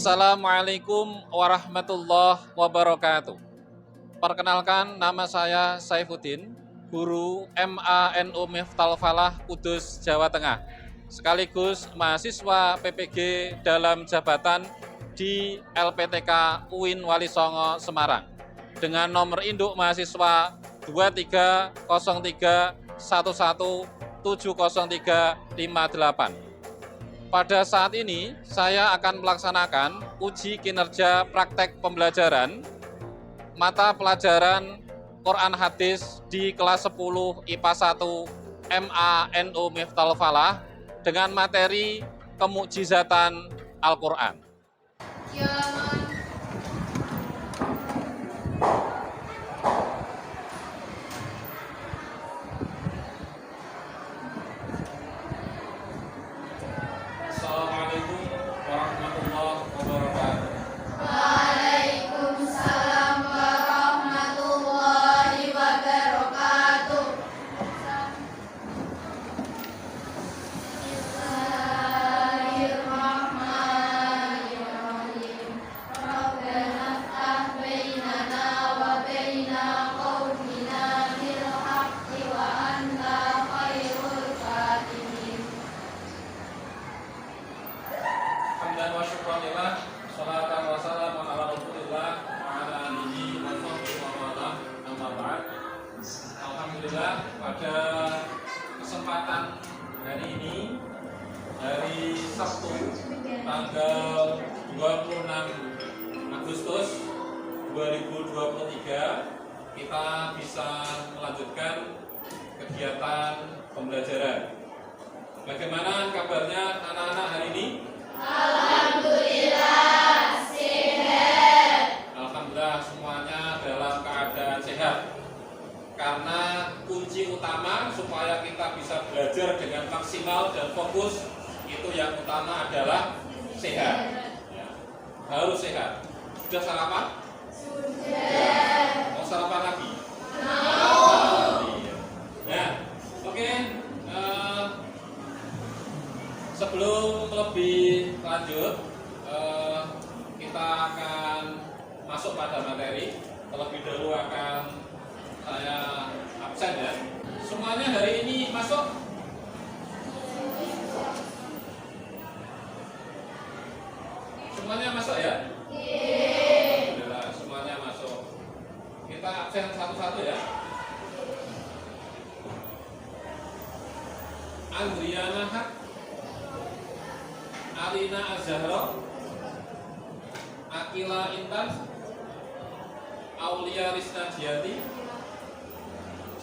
Assalamualaikum warahmatullahi wabarakatuh. Perkenalkan, nama saya Saifuddin, guru MANU Miftal Falah, Kudus, Jawa Tengah, sekaligus mahasiswa PPG dalam jabatan di LPTK UIN Wali Songo, Semarang, dengan nomor induk mahasiswa 2303117038. Pada saat ini, saya akan melaksanakan uji kinerja praktek pembelajaran mata pelajaran Quran Hadis di kelas 10 IPA 1 MANU Miftal Falah dengan materi kemukjizatan Al-Quran. Assalamualaikum warahmatullahi wabarakatuh. Waalaikumsalam warahmatullahi wabarakatuh. Bismillahirrahmanirrahim. Rabbana ftah bainana wa baina qaumina bil haqqi wa anta khairul fatihin. Hamdan wa syukran lillah, sholatan wa salamun ala Rasulillah wa ala alihi wa sahbihi wa wala, amma ba'd. Alhamdulillah, pada kesempatan hari ini, hari Sabtu tanggal 26 Agustus 2023, kita bisa melanjutkan kegiatan pembelajaran. Bagaimana kabarnya anak-anak hari ini? Alhamdulillah sehat. Alhamdulillah semuanya dalam keadaan sehat. Karena kunci utama supaya kita bisa belajar dengan maksimal dan fokus, itu yang utama adalah sehat. Ya, harus sehat. Sudah sarapan? Sudah. Mau sarapan lagi? Mau. Iya. Ya, oke. Sebelum lebih lanjut, kita akan masuk pada materi. Terlebih dahulu akan saya absen ya. Semuanya hari ini masuk? Semuanya masuk ya? Alhamdulillah, semuanya masuk. Kita absen satu-satu ya. Andriana Hak, Alina Azhara, Akila Intan, Aulia Rizna Diati,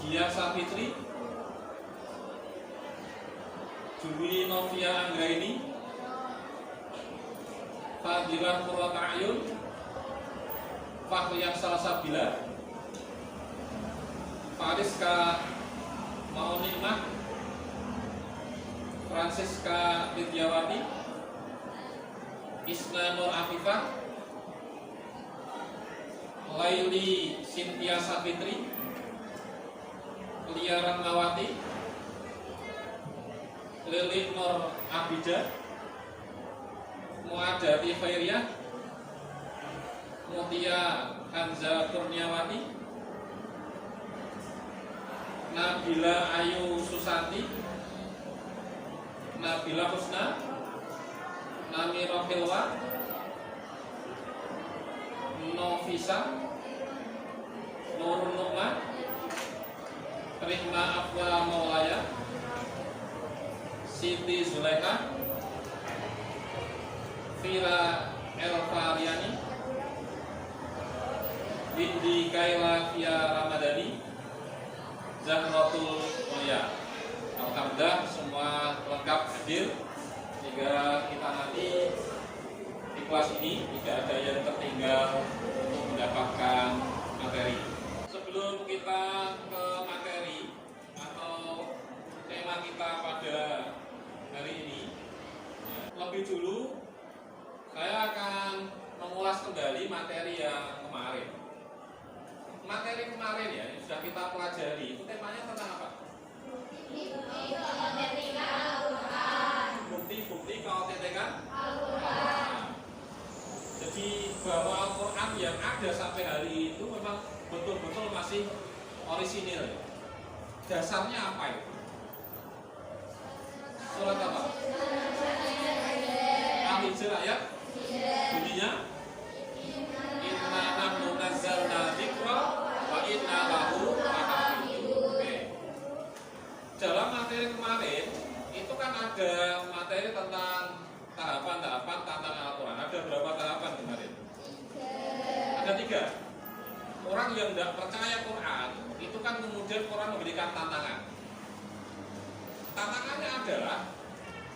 Dia Safitri, Juli Novia Anggraini, Fadilah Qurrata Ayun, Fahriyah Salsabila, Fariska Maunikmah, Francisca Widyawati, Isna Nur Afifah, Laili Cynthia Safitri, Lia Ratnawati, Lili Nur Abida, Muadati Khairiyah, Mutia Hanza Kurniawati, Nabila Ayu Susanti, Nabila Husna, Namira Hilwa, Novisa, Nurun Nukma, Rihma Afwa Maulaya, Siti Zulaikha, Vira Elfariani, Windy Kaila Fia Ramadhani, Zahratul Moya. Alhamdulillah semua lengkap hadir, sehingga kita nanti di kelas ini tidak ada yang tertinggal untuk mendapatkan materi. Sebelum kita ke materi atau tema kita pada hari ini, lebih dulu saya akan mengulas kembali materi yang kemarin. Materi kemarin ya, yang sudah kita pelajari, itu temanya tentang apa? Bukti-bukti keautentikan Al-Quran. bahwa Al-Quran yang ada sampai hari itu memang betul-betul masih orisinil. Dasarnya apa itu? Surat apa? Al-Hijr ayat bunyinya inna nahnu nazzalna dzikra wa inna lahu lahafidun. Oke. Dalam materi kemarin itu kan ada materi tentang tahapan-tahapan tantangan Al-Quran. Ada berapa tahapan kemarin? Ada 3. Orang yang tidak percaya Quran itu kan kemudian Quran memberikan tantangan. Tantangannya adalah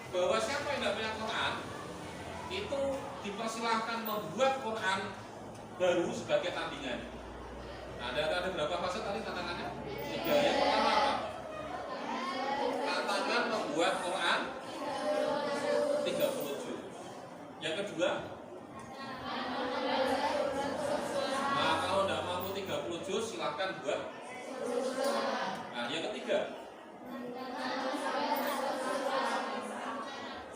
bahwa siapa yang tidak punya Quran itu dipersilahkan membuat Quran baru sebagai tandingan. Nah, ada berapa fase tadi tantangannya? 3. Yang pertama apa? Tantangan membuat Quran 30 juz. Yang kedua, nah kalau tidak mampu 30 juz silahkan buat. Nah, yang ketiga,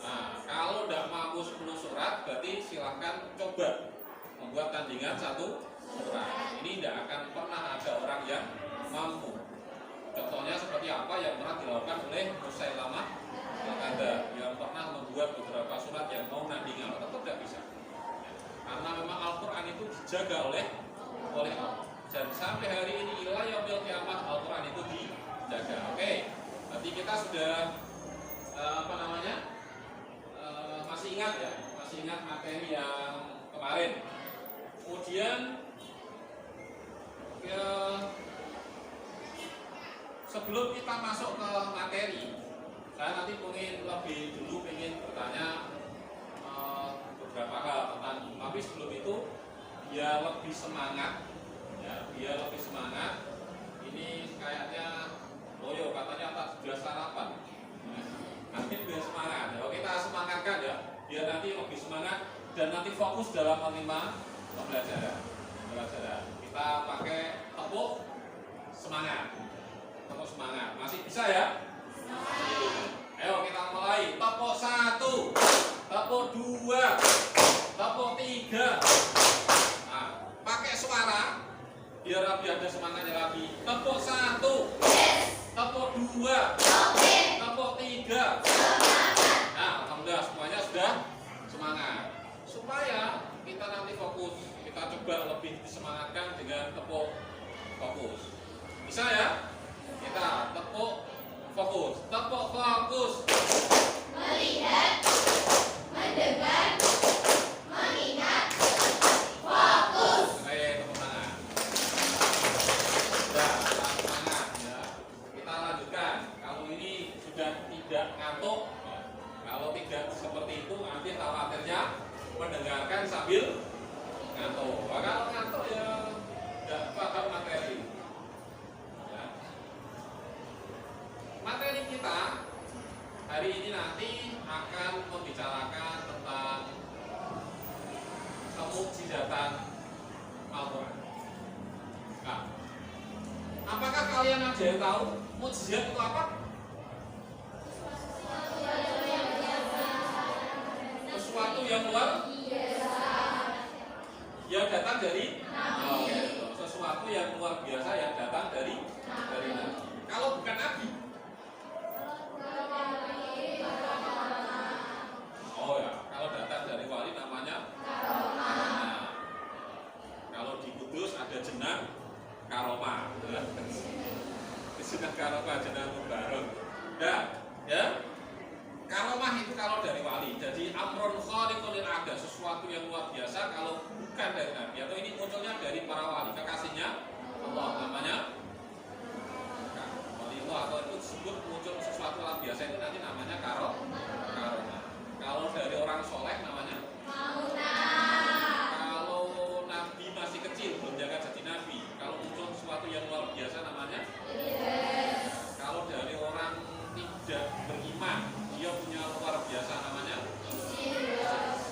nah kalau tidak mampu 10 surat berarti silahkan coba membuat tandingan 1 surat. Ini tidak akan pernah ada orang yang mampu. Contohnya seperti apa yang pernah dilakukan oleh Musailamah Al-Kadzdzab yang pernah membuat beberapa surat yang mau nandingan, tetap tidak bisa. Karena memang Al-Quran itu dijaga oleh Allah. Dan sampai hari ini ila yaumil kiamat Al-Quran itu dijaga. Oke. Berarti kita sudah masih ingat ya, masih ingat materi yang kemarin. Kemudian sebelum kita masuk ke materi, saya nanti ingin bertanya beberapa hal tentang, tapi sebelum itu biar lebih semangat, ya, biar lebih semangat. Ini kayaknya loyo katanya tak sudah sarapan. Nanti biar semangat, ya. Kita semangatkan ya, biar nanti lebih semangat dan nanti fokus dalam menerima pembelajaran. Kita pakai tepuk semangat. Tepuk semangat. Masih bisa ya? Ayo kita mulai. Tepuk 1, tepuk 2, tepuk 3. Nah, pakai suara biar lebih ada semangatnya lagi. Tepuk 1, tepuk 2, tepuk 3. Nah, alhamdulillah semuanya sudah semangat. Supaya kita nanti fokus, kita coba lebih disemangatkan dengan tepuk fokus. Bisa ya? Kita tepuk fokus, tepuk fokus. Melihat, mendengar, mengingat, fokus. Oke, tepuk tangan. Sudah, semangat ya. Kita lanjutkan. Kalau ini sudah tidak ngantuk, ya. Kalau tidak seperti itu nanti khawatirnya mendengarkan sambil ngantuk. Kalau ngantuk ya tidak paham materi. Ya. Materi kita hari ini nanti akan membicarakan tentang kemukjizatan Al-Quran. Nah, apakah kalian ada yang tahu mukjizat itu apa? Sesuatu yang luar yang datang dari sesuatu yang luar biasa yang datang dari Nabi. Kalau bukan Nabi, oh ya, kalau datang dari wali namanya karomah. Kalau di Kudus ada jenang karomah. Jenang karomah, jenang mubarok. Nah, ya. Karomah itu kalau dari wali, jadi amrun khariqun lil ada, sesuatu yang luar biasa kalau bukan dari Nabi, atau ini munculnya dari para wali, kekasihnya Allah, namanya wali Allah, atau itu disebut muncul sesuatu luar biasa itu nanti namanya karomah. Kalau dari orang soleh namanya kalau Nabi masih kecil belum jaga jadi Nabi, kalau muncul sesuatu yang luar biasa namanya kalau dari orang tidak beriman dia punya luar biasa namanya.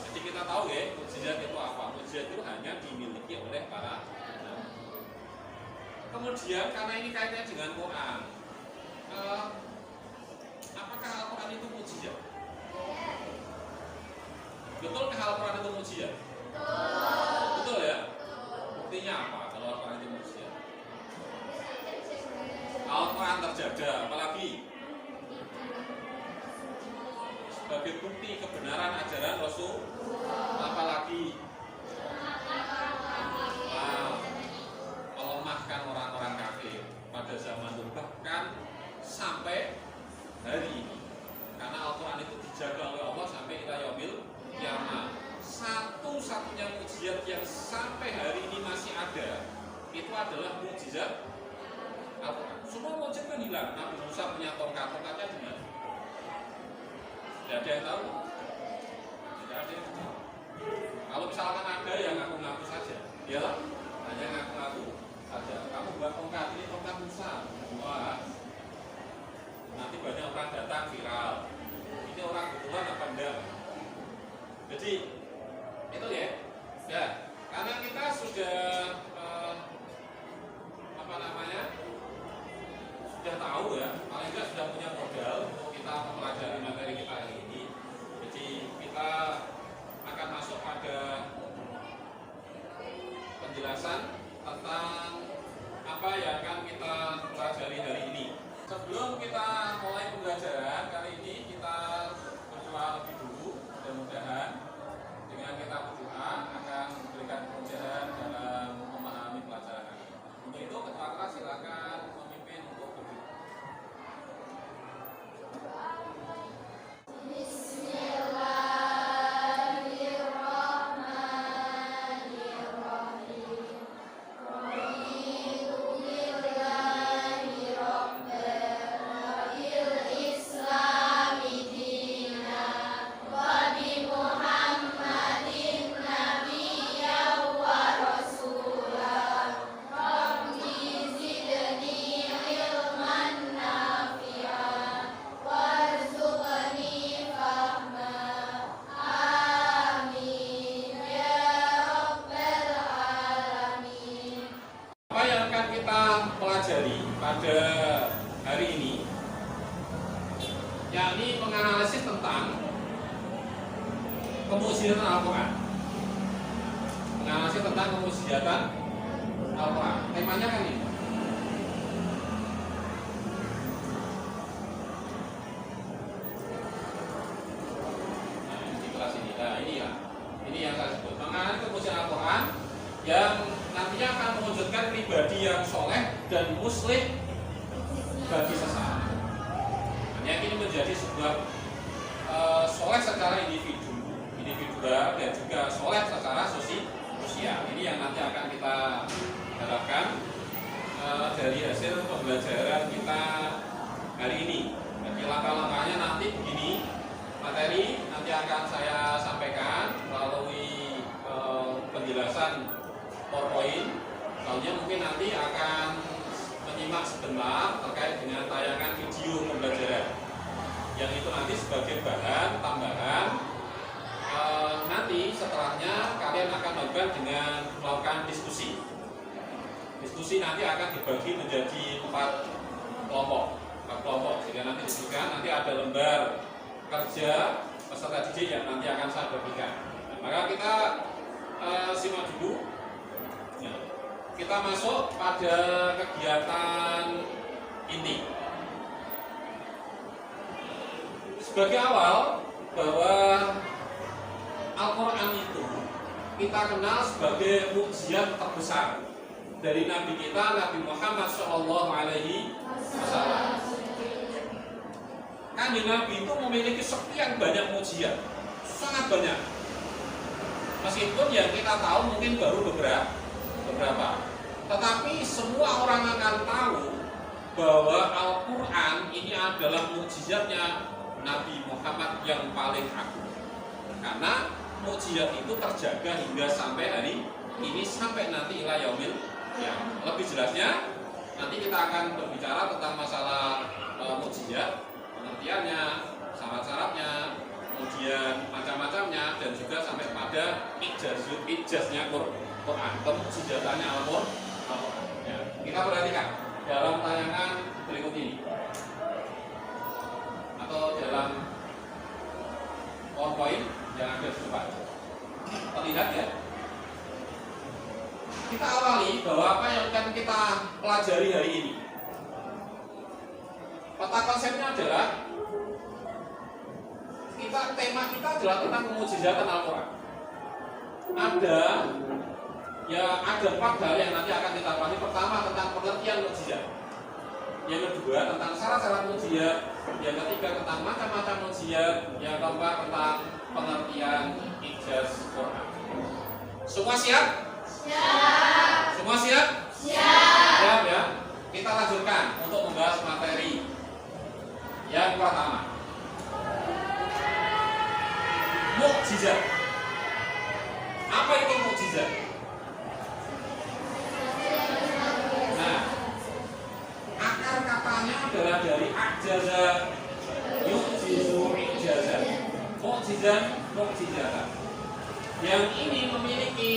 Jadi kita tahu ya, mukjizat itu apa? Mukjizat itu hanya dimiliki oleh para nabi. Kemudian karena ini kaitannya dengan Quran, apakah Al-Quran itu mukjizat? Betulkah Al-Quran itu mukjizat? mengikuti kebenaran ajaran Rasul, apalagi melemahkan orang-orang kafir pada zaman itu, bahkan sampai hari ini. Karena Al-Quran itu dijaga oleh Allah sampai ila yaumil qiyamah. Satu-satunya mukjizat yang sampai hari ini masih ada itu adalah mukjizat Al-Quran. Semua mukjizat kan hilang. Nabi Musa punya tongkatnya di mana? Tidak ada yang tahu. Tidak ada yang tahu. Kalau misalkan ada yang ngaku-ngaku saja, iyalah, hanya ngaku-ngaku saja. Kamu buat tongkat, ini tongkat Musa. Wah, nanti banyak orang datang viral. Ini orang betulan apa enggak? Jadi itu ya. Ya, karena kita sudah sudah tahu ya, paling tidak sudah punya modal untuk kita mempelajari materi kita hari ini. Jadi kita akan masuk pada penjelasan tentang apa yang akan kita pelajari hari ini. Sebelum kita mulai pembelajaran kali ini, kita berdoa lebih dulu. Mudah-mudahan dengan kita berdoa akan memberikan kemudahan dalam memahami pelajaran ini. Untuk itu ketua kelas silakan memimpin untuk berdoa. Pada hari ini, yakni menganalisis tentang kemukjizatan Al-Quran. Menganalisis tentang kemukjizatan Al-Quran. Temanya kan ini. Nah, di kelas ini. Nah, ini ya. Ini yang saya sebut. Menganalisis kemukjizatan Al-Quran yang nantinya akan mewujudkan pribadi yang soleh dan muslim bagi sesama. Yang ini menjadi sebuah soleh secara individual dan juga soleh secara sosial. Ini yang nanti akan kita harapkan dari hasil pembelajaran kita hari ini. Jadi langkah-langkahnya nanti begini, materi nanti akan saya sampaikan melalui penjelasan PowerPoint. Soalnya mungkin nanti akan menyimak sebentar terkait dengan tayangan video pembelajaran yang itu nanti sebagai bahan tambahan. Nanti setelahnya kalian akan melakukan diskusi. Diskusi nanti akan dibagi menjadi 4 kelompok. Sehingga nanti disebutkan nanti ada lembar kerja peserta didik yang nanti akan saya bagikan. Nah, maka kita simak dulu. Ya. Kita masuk pada kegiatan inti. Sebagai awal bahwa Al-Quran itu kita kenal sebagai mukjizat terbesar dari Nabi kita, Nabi Muhammad SAW. Kanjeng Nabi itu memiliki sekian banyak mukjizat, sangat banyak. Meskipun yang kita tahu mungkin baru beberapa. Tetapi semua orang akan tahu bahwa Al-Quran ini adalah mukjizatnya Nabi Muhammad yang paling agung. Karena mukjizat itu terjaga hingga sampai hari ini, sampai nanti ila yaumil qiyamah. Lebih jelasnya nanti kita akan berbicara tentang masalah mukjizat, pengertiannya, syarat-syaratnya, kemudian macam-macamnya, dan juga sampai pada ijaznya Quran, kemukjizatannya Al-Quran. Ya, kita perhatikan dalam tayangan berikut ini atau dalam PowerPoint yang ada di depan. Terlihat ya. Kita awali bahwa apa yang akan kita pelajari hari ini. Peta konsepnya adalah tema kita adalah tentang mukjizatan Al-Quran. Ada 4 hal yang nanti akan kita bahas. Pertama tentang pengertian mukjizat. Yang kedua tentang syarat-syarat mukjizat. Yang ketiga tentang macam-macam mukjizat. Yang keempat tentang pengertian ijaz Quran. Semua siap? Siap. Semua siap? Siap. Siap ya. Kita lanjutkan untuk membahas materi. Yang pertama, mukjizat. Apa itu mukjizat? Nah, akar katanya adalah dari ajaza, yujizu ijazah, mukjizat, mukjizatan. Yang ini memiliki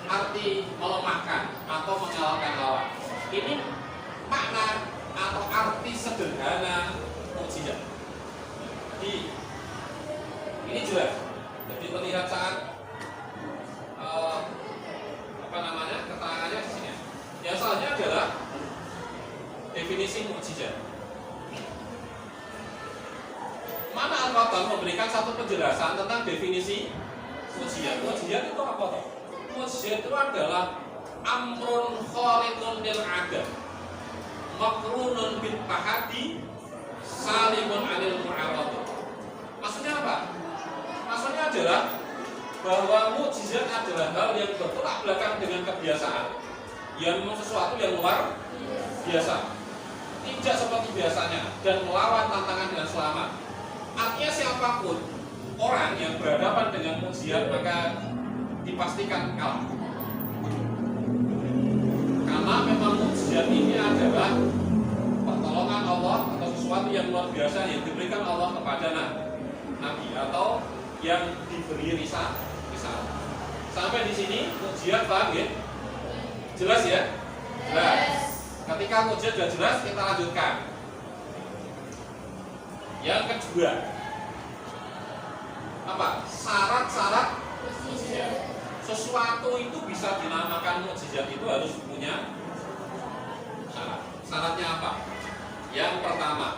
arti melemahkan atau mengalahkan lawan. Ini makna atau arti sederhana mukjizat. Jadi ini jelas. Jadi terlihat saat keterangannya di sini. Yang selanjutnya adalah definisi mukjizat. Mana Al-Fatihah memberikan satu penjelasan tentang definisi mukjizat. Mukjizat itu apa toh? Mukjizat itu adalah amrun khariqun lil 'ada, makrunun bil tahaddi, salimun 'anil mu'arad. Maksudnya apa? Maksudnya adalah bahwa mukjizat adalah hal yang bertolak belakang dengan kebiasaan, yang sesuatu yang luar biasa, tidak seperti biasanya, dan melawan tantangan dengan selamat. Artinya siapapun orang yang berhadapan dengan mukjizat maka dipastikan kalah. Karena memang mukjizat ini adalah pertolongan Allah atau sesuatu yang luar biasa yang diberikan Allah kepada Nabi atau yang diberi risalah. Sampai di sini mukjizat paham ya? Jelas ya? Jelas. Ketika mukjizat sudah jelas, kita lanjutkan. Yang kedua, apa? Syarat-syarat mukjizat. Sesuatu itu bisa dinamakan mukjizat itu harus punya syarat. Syaratnya apa? Yang pertama,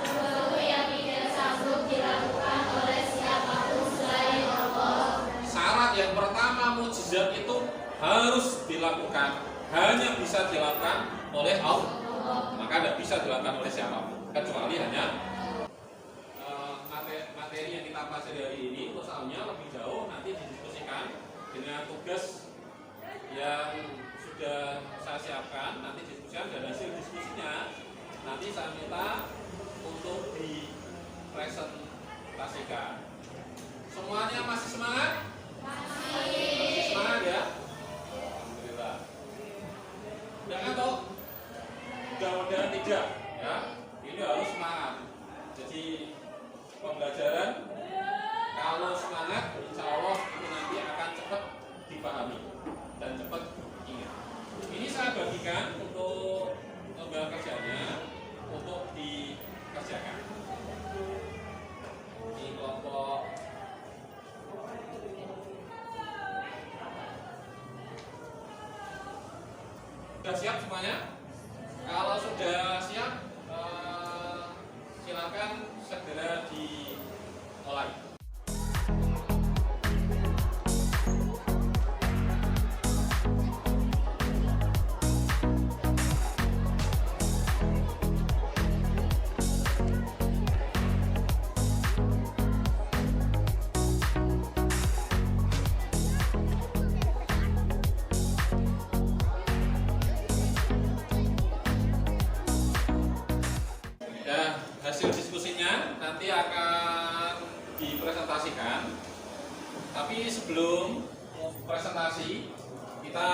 Sesuatu yang tidak sanggup dilakukan oleh siapapun selain Allah. syarat yang pertama mukjizat itu harus dilakukan, hanya bisa dilakukan oleh Allah. Maka tidak bisa dilakukan oleh siapapun, kecuali hanya materi yang kita pelajari hari ini. Soalnya lebih jauh nanti didiskusikan dengan tugas yang sudah saya siapkan. Nanti diskusikan dan hasil diskusinya nanti saya minta untuk dipresentasikan. Semuanya masih semangat? Masih semangat ya? Alhamdulillah. Tidak ngantuk? Mudah-mudahan tidak ya. Ini harus semangat. Jadi pembelajaran kalau semangat, insya Allah itu nanti akan cepat dipahami dan cepat ingat. Ini saya bagikan untuk lembaga kerjanya untuk dikerjakan. Ini kelompok sudah siap semuanya? Kalau sudah siap, silakan segera dimulai. Hasil diskusinya nanti akan dipresentasikan. Tapi sebelum presentasi, kita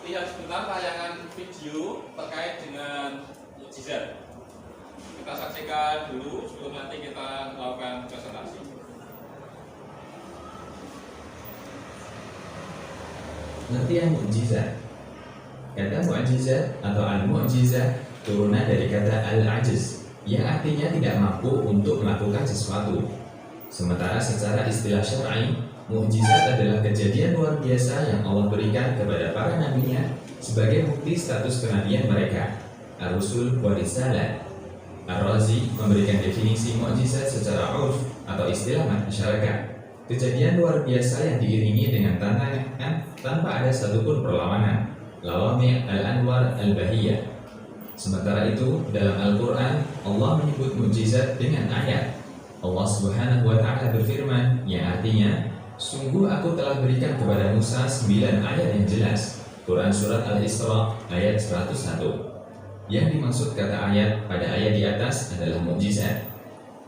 lihat sebentar tayangan video terkait dengan mukjizat. Kita saksikan dulu sebelum nanti kita melakukan presentasi. Pengertian mukjizat. Kata mukjizat atau al-mukjizat turunan dari kata al-ajiz, yang artinya tidak mampu untuk melakukan sesuatu. Sementara secara istilah syar'i, mukjizat adalah kejadian luar biasa yang Allah berikan kepada para nabinya sebagai bukti status kenabian mereka, ar-rusul wa risalah. Ar-Razi memberikan definisi mukjizat secara urf atau istilah masyarakat. Kejadian luar biasa yang diiringi dengan tantangan tanpa ada satupun perlawanan. Lawami' al-anwar al-bahiyah. Sementara itu, dalam Al-Quran, Allah menyebut mukjizat dengan ayat. Allah Subhanahu wa Ta'ala berfirman, yang artinya, sungguh aku telah berikan kepada Musa 9 ayat yang jelas. Quran Surat Al-Isra ayat 101. Yang dimaksud kata ayat pada ayat di atas adalah mukjizat.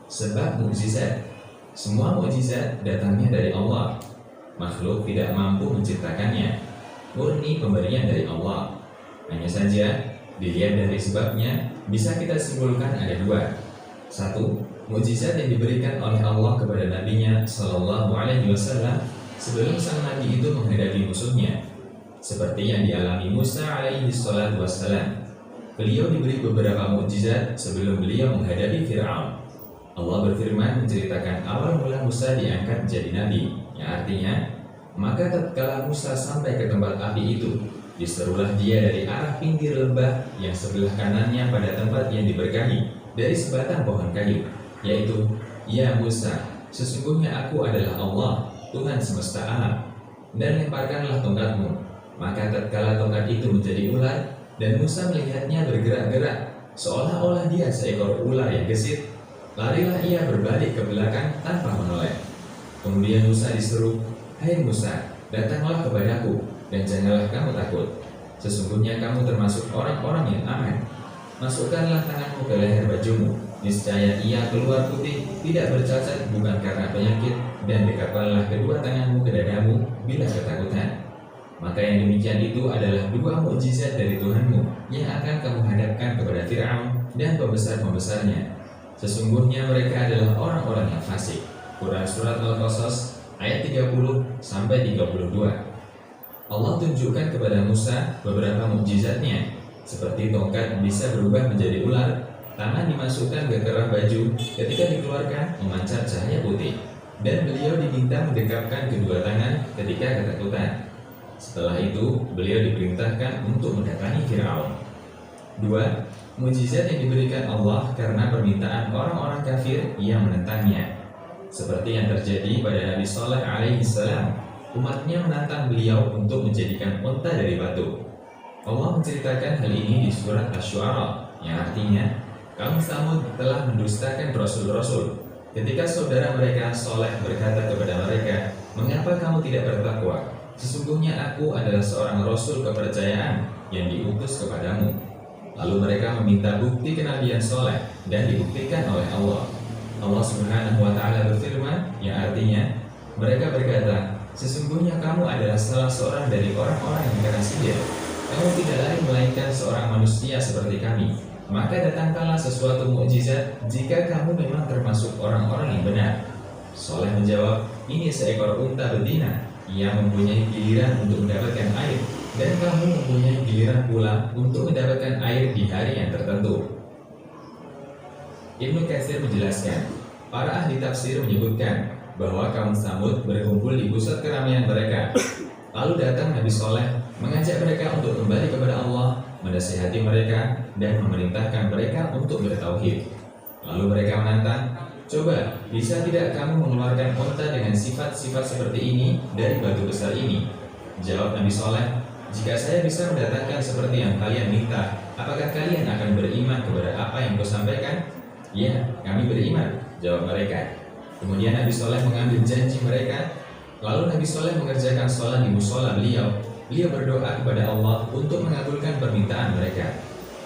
Sebab mukjizat, semua mukjizat datangnya dari Allah. Makhluk tidak mampu menciptakannya. Murni pemberian dari Allah. Hanya saja, dilihat dari sebabnya, bisa kita simpulkan ada dua. Satu, mukjizat yang diberikan oleh Allah kepada nabinya Shallallahu Alaihi Wasallam sebelum sang nabi itu menghadapi musuhnya, seperti yang dialami Musa alaihi salatu wassalam. Beliau diberi beberapa mukjizat sebelum beliau menghadapi Fir'aun. Allah berfirman menceritakan awal mula Musa diangkat menjadi nabi, yang artinya, maka tatkala Musa sampai ke tempat api itu, diserulah dia dari arah pinggir lembah yang sebelah kanannya pada tempat yang diberkahi dari sebatang pohon kayu, yaitu, ya Musa, sesungguhnya aku adalah Allah, Tuhan semesta alam, dan lemparkanlah tongkatmu. Maka tatkala tongkat itu menjadi ular, dan Musa melihatnya bergerak-gerak, seolah-olah dia seekor ular yang gesit, larilah ia berbalik ke belakang tanpa menoleh. Kemudian Musa diseru, hai Musa, datanglah kepadaku, dan janganlah kamu takut. Sesungguhnya kamu termasuk orang-orang yang aman. Masukkanlah tanganmu ke leher bajumu, niscaya ia keluar putih, tidak bercacat bukan karena penyakit, dan dekatkanlah kedua tanganmu ke dadamu bila ketakutan. Maka yang demikian itu adalah dua mukjizat dari Tuhanmu yang akan kamu hadapkan kepada Fir'aun dan pembesar-pembesarnya. Sesungguhnya mereka adalah orang-orang yang fasik. Quran Surat Al-Qasas ayat 30-32. Allah tunjukkan kepada Musa beberapa mukjizatnya, seperti tongkat bisa berubah menjadi ular, tangan dimasukkan ke kerah baju, ketika dikeluarkan memancar cahaya putih, dan beliau diminta mendekapkan kedua tangan ketika ketakutan. Setelah itu, beliau diperintahkan untuk mendatangi Fir'aun. 2. Mukjizat yang diberikan Allah karena permintaan orang-orang kafir yang menentangnya, seperti yang terjadi pada Nabi Saleh alaihi salam. Umatnya menantang beliau untuk menjadikan unta dari batu. Allah menceritakan hal ini di surat Asy-Syu'ara, yang artinya, kaum Tsamud telah mendustakan rasul-rasul. Ketika saudara mereka Saleh berkata kepada mereka, mengapa kamu tidak bertakwa? Sesungguhnya aku adalah seorang rasul kepercayaan yang diutus kepadamu. Lalu mereka meminta bukti kenabian Saleh dan dibuktikan oleh Allah. Allah Subhanahu wa Ta'ala berfirman, yang artinya, mereka berkata, sesungguhnya kamu adalah salah seorang dari orang-orang yang kena sihir. Kamu tidak lain melainkan seorang manusia seperti kami. Maka datangkanlah sesuatu mukjizat jika kamu memang termasuk orang-orang yang benar. Saleh menjawab, ini seekor unta betina yang mempunyai giliran untuk mendapatkan air, dan kamu mempunyai giliran pula untuk mendapatkan air di hari yang tertentu. Ibnu Katsir menjelaskan, para ahli tafsir menyebutkan bahwa kaum Tsamud berkumpul di pusat keramaian mereka. Lalu datang Nabi Saleh mengajak mereka untuk kembali kepada Allah, menasihati mereka, dan memerintahkan mereka untuk bertauhid. Lalu mereka menantang, coba, bisa tidak kamu mengeluarkan unta dengan sifat-sifat seperti ini dari batu besar ini? Jawab Nabi Saleh, jika saya bisa mendatangkan seperti yang kalian minta, apakah kalian akan beriman kepada apa yang kusampaikan? Ya, kami beriman, jawab mereka. Kemudian Nabi Saleh mengambil janji mereka. Lalu Nabi Saleh mengerjakan sholat di musola beliau. Beliau berdoa kepada Allah untuk mengabulkan permintaan mereka.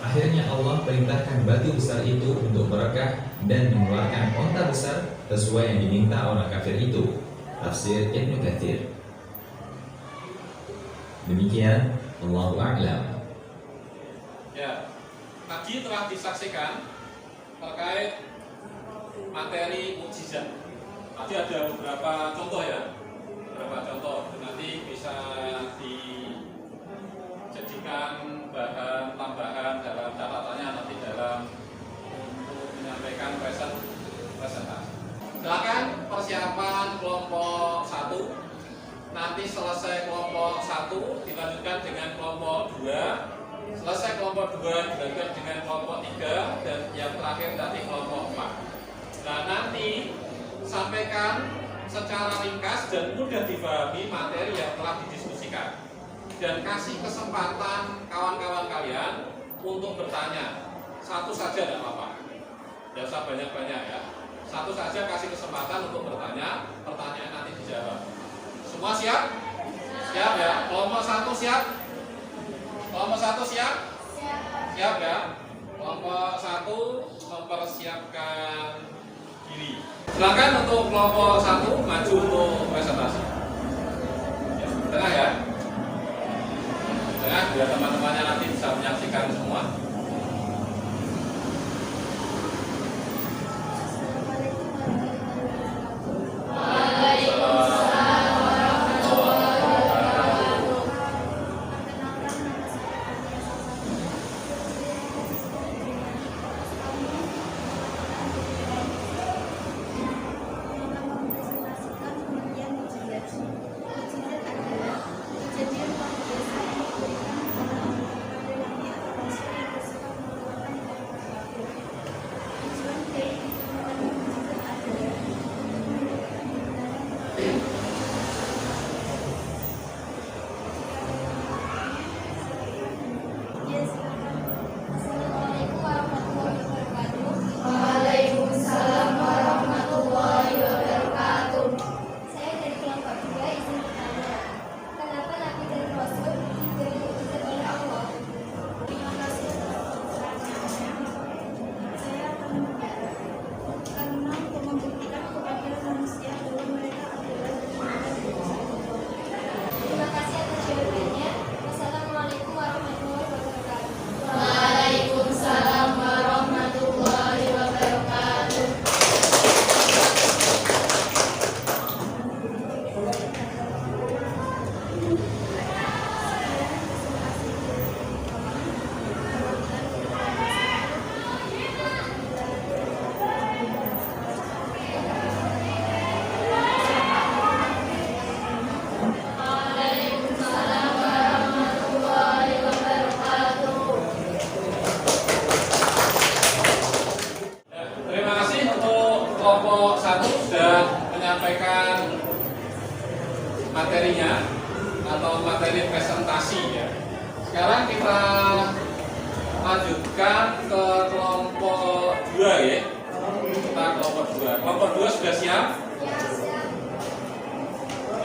Akhirnya Allah perintahkan batu besar itu untuk berkah dan mengeluarkan unta besar sesuai yang diminta orang kafir itu. Tafsir Ibnu Katsir. Demikian, Allahu a'lam. Ya, tadi telah disaksikan terkait materi mukjizat. Tadi ada beberapa contoh ya, beberapa contoh. Nanti bisa dijadikan bahan tambahan dalam catatannya nanti dalam untuk menyampaikan presentasi. Silakan persiapan kelompok 1. Nanti selesai kelompok 1 dilanjutkan dengan kelompok 2 Selesai kelompok 2 dilanjutkan dengan kelompok 3 dan yang terakhir nanti kelompok 4. Nah, nanti sampaikan secara ringkas dan mudah dipahami materi yang telah didiskusikan. Dan kasih kesempatan kawan-kawan kalian untuk bertanya. Satu saja tidak apa-apa. Tidak usah banyak-banyak ya. Satu saja kasih kesempatan untuk bertanya, pertanyaan nanti dijawab. Semua siap? Siap ya? Kelompok 1 siap? Kelompok 1 siap? Siap ya? Kelompok 1 mempersiapkan diri. Silakan untuk kelompok 1 maju untuk presentasi. Ya, tengah ya. Tengah biar teman-temannya nanti bisa menyaksikan semua. Assalamualaikum warahmatullahi wabarakatuh. Waalaikumsalam warahmatullahi wabarakatuh. Saya dari kelompok 2 izin bertanya. Kenapa Nabi dan Rasul diberi mukjizat oleh Allah? Terima kasih atas pertanyaannya. Saya akan menjawab. Karena untuk membuktikan kepada manusia bahwa mereka adalah terima kasih atas jawabannya. Wassalamualaikum warahmatullahi wabarakatuh. Waalaikumsalam warahmatullahi wabarakatuh. Waalaikumsalam warahmatullahi wabarakatuh. Terima kasih untuk kelompok 1 sudah menyampaikan materinya atau materi presentasi ya. Sekarang kita lanjutkan ke kelompok 2 ya. Kita kelompok 2. Kelompok 2 sudah siap?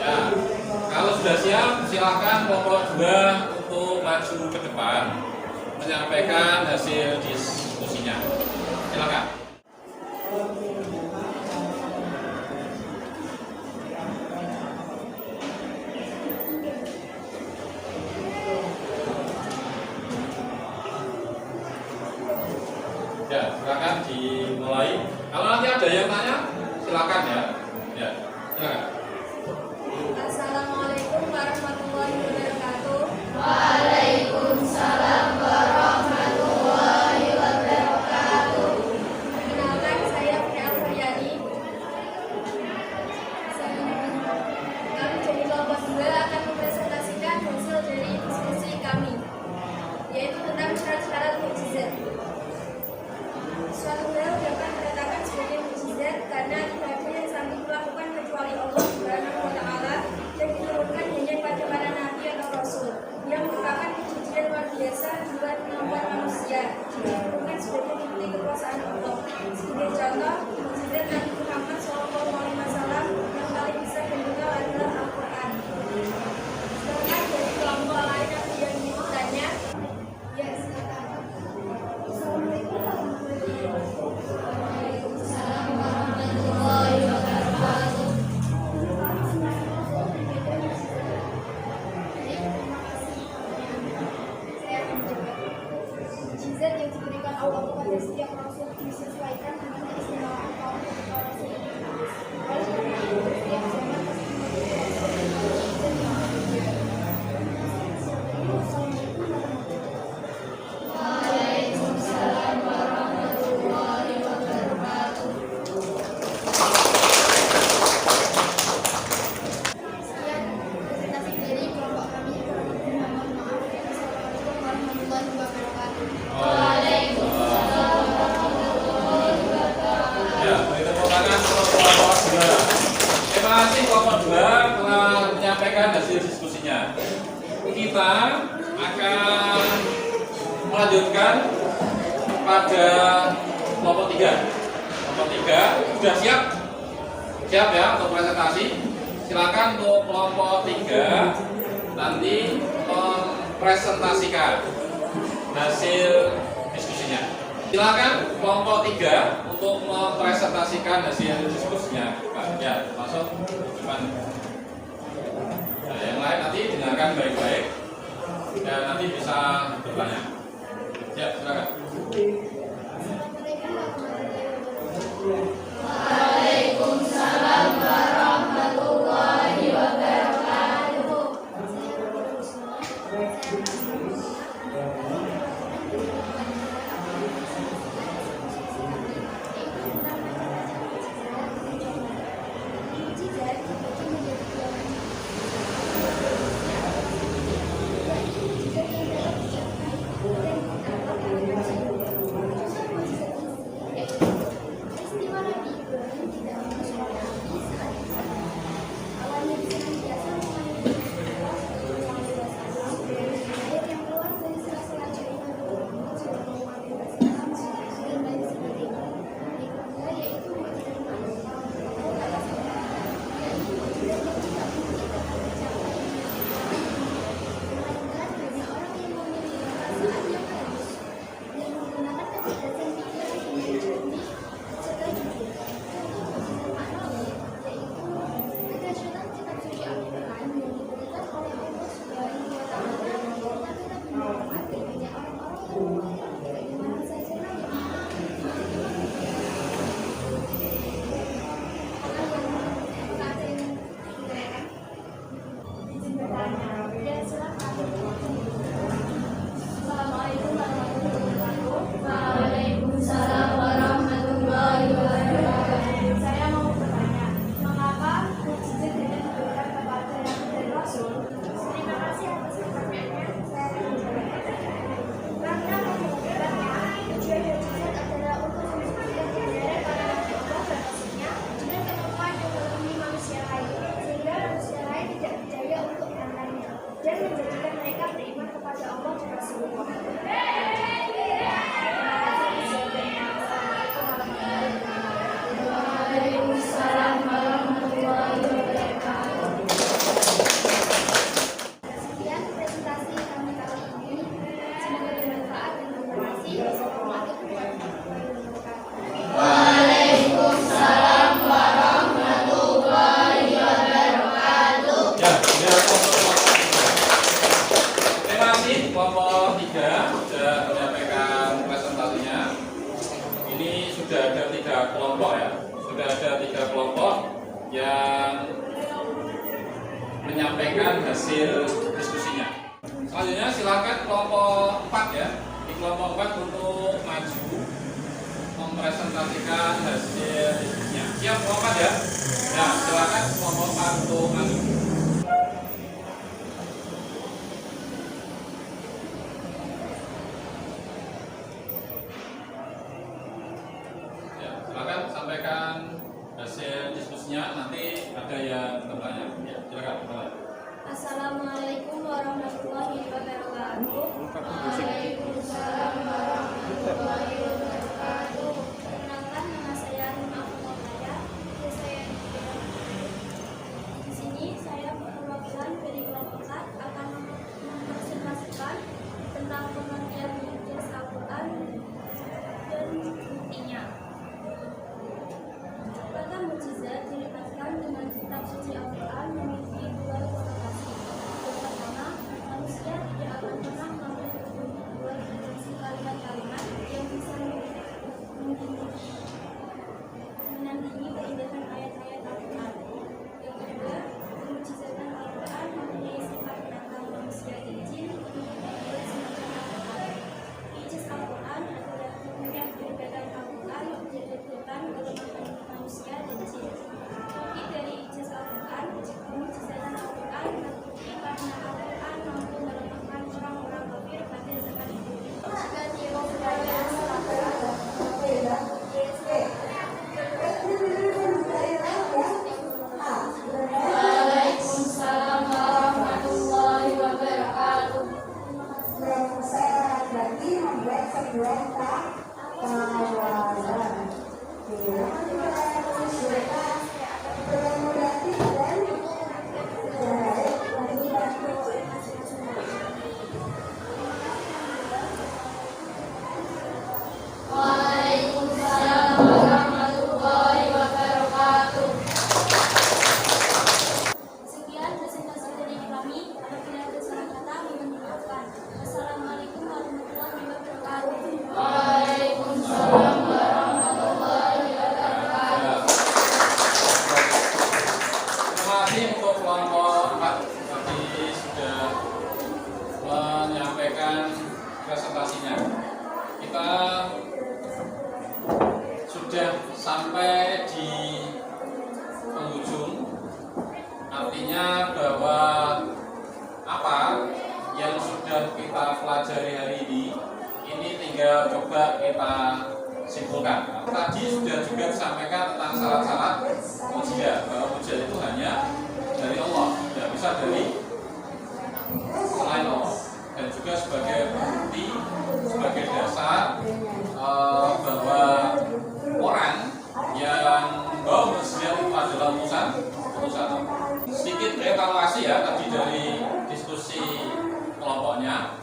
Ya. Kalau sudah siap, silakan kelompok 2 untuk maju ke depan menyampaikan hasil diskusinya. Silakan. Ya, silakan dimulai. Kalau nanti ada yang tanya, silakan ya. Ya, silakan. Assalamualaikum warahmatullahi wabarakatuh. Waalaikumsalam warahmatullahi wabarakatuh. Perkenalkan, saya Fria Alfaryani. Kami dari kelompok 2 akan mempresentasikan hasil dari diskusi kami, yaitu tentang syarat-syarat mukjizat. Suatu hal dapat dikatakan sebagai mukjizat karena ibadah yang sama hasil diskusinya. Kita akan melanjutkan pada kelompok 3. Kelompok 3 sudah siap? Siap ya untuk presentasi? Silakan untuk kelompok 3 nanti mempresentasikan hasil diskusinya. Silakan kelompok 3 untuk mempresentasikan hasil diskusinya. Ya, masuk depan. Nah, yang lain nanti dengarkan baik-baik dan nanti bisa bertanya. Ya, silakan. Waalaikumsalam warahmatullahi wabarakatuh. Waalaikumsalam warahmatullahi wabarakatuh. Saya mau bertanya, mengapa mukjizat tidak diberikan kepada Nabi dan Rasul? Terima kasih atas pertanyaannya. Saya akan menjawabnya. Karena menurutnya tujuan mukjizat adalah untuk membuktikan kebenaran para nabi Allah dan Rasulnya dengan kemampuan yang melebihi manusia lain, sehingga manusia lain tidak berdaya untuk menantangnya dan menjadikan mereka beriman kepada Allah dan Rasulullah. Waalaikumsalam warahmatullahi wabarakatuh. Sekian presentasi kami kali ini. Semoga bermanfaat dan bermanfaat. Assalamualaikum warahmatullahi wabarakatuh. Waalaikumsalam warahmatullahi wabarakatuh. Ya, terima kasih kelompok 3 sudah menyampaikan presentasinya. Ini sudah ada 3 kelompok ya. Sudah ada 3 kelompok yang menyampaikan hasil diskusinya. Selanjutnya silakan kelompok 4 ya. Di kelompok 4 untuk maju mempresentasikan hasil diskusinya. Siap kelompok 4 ya? Ya, silakan kelompok 4 untuk maju. Ya, silakan sampaikan hasil diskusinya, nanti ada yang bertanya. Ya, silakan. Assalamualaikum warahmatullahi wabarakatuh. Waalaikumsalam warahmatullahi wabarakatuh. Perkenalkan, nama saya Rima Fathia. Saya di sini saya perwakilan dari kelompok 4 akan mempresentasikan tentang pengertian mukjizat Al-Quran dan buktinya. Kata mukjizat dilibatkan dengan kitab suci Al-Quran memiliki 2 konotasi. Yang pertama, manusia tidak akan pernah mampu menyampaikan presentasinya. Kita sudah sampai di penghujung, artinya bahwa apa yang sudah kita pelajari hari ini tinggal coba kita simpulkan. Tadi sudah juga disampaikan tentang syarat-syarat mujizat, bahwa mujizat itu hanya dari Allah, tidak bisa dari selain Allah, dan juga sebagai bukti, sebagai dasar bahwa orang yang membawa mujizat itu adalah utusan Allah. Sedikit evaluasi ya tadi dari diskusi kelompoknya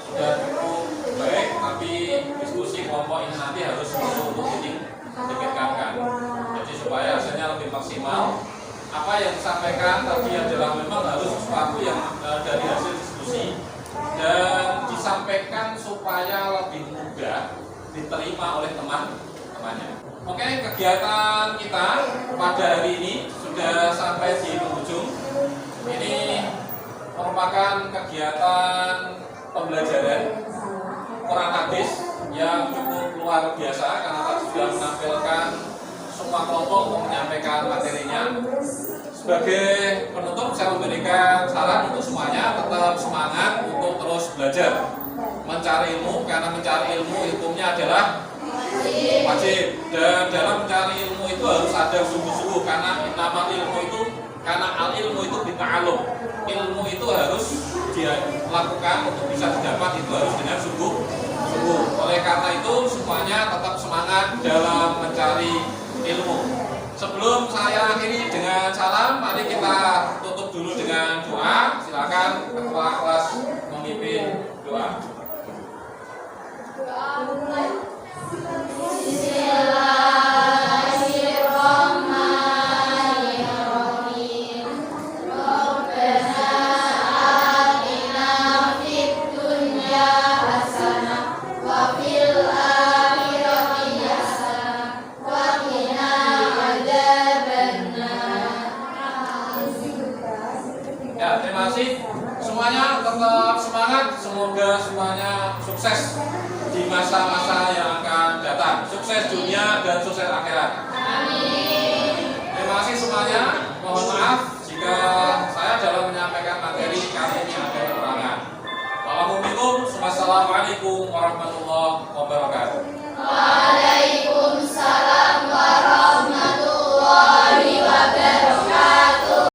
sudah cukup baik, tapi diskusi kelompok ini nanti harus untuk ditingkatkan. Jadi supaya hasilnya lebih maksimal. Apa yang disampaikan tadi adalah memang harus sesuatu yang dari hasil diskusi dan disampaikan supaya lebih mudah diterima oleh teman-temannya. Oke, kegiatan kita pada hari ini sudah sampai di penghujung. Ini merupakan kegiatan pembelajaran Quran hadis yang cukup luar biasa karena tadi sudah menampilkan semua kelompok untuk menyampaikan materinya. Sebagai penutup saya memberikan saran untuk semuanya tetap semangat untuk terus belajar mencari ilmu, karena mencari ilmu hukumnya adalah wajib, dan dalam mencari ilmu itu harus ada sungguh-sungguh, karena nama ilmu itu, karena al ilmu itu bita'alum, ilmu itu harus dia lakukan untuk bisa didapat, itu harus dengan sungguh-sungguh. Oleh karena itu semuanya tetap semangat dalam mencari ilmu. Sebelum saya akhiri dengan salam, mari kita tutup dulu dengan doa. Silakan ketua kelas memimpin doa. Ya, terima kasih semuanya, tetap semangat, semoga semuanya sukses di masa-masa yang akan datang, sukses dunia dan sukses akhirat. Amin. Terima kasih semuanya, mohon maaf jika saya dalam menyampaikan materi kali ini ada kekurangan. Wassalamualaikum warahmatullahi wabarakatuh.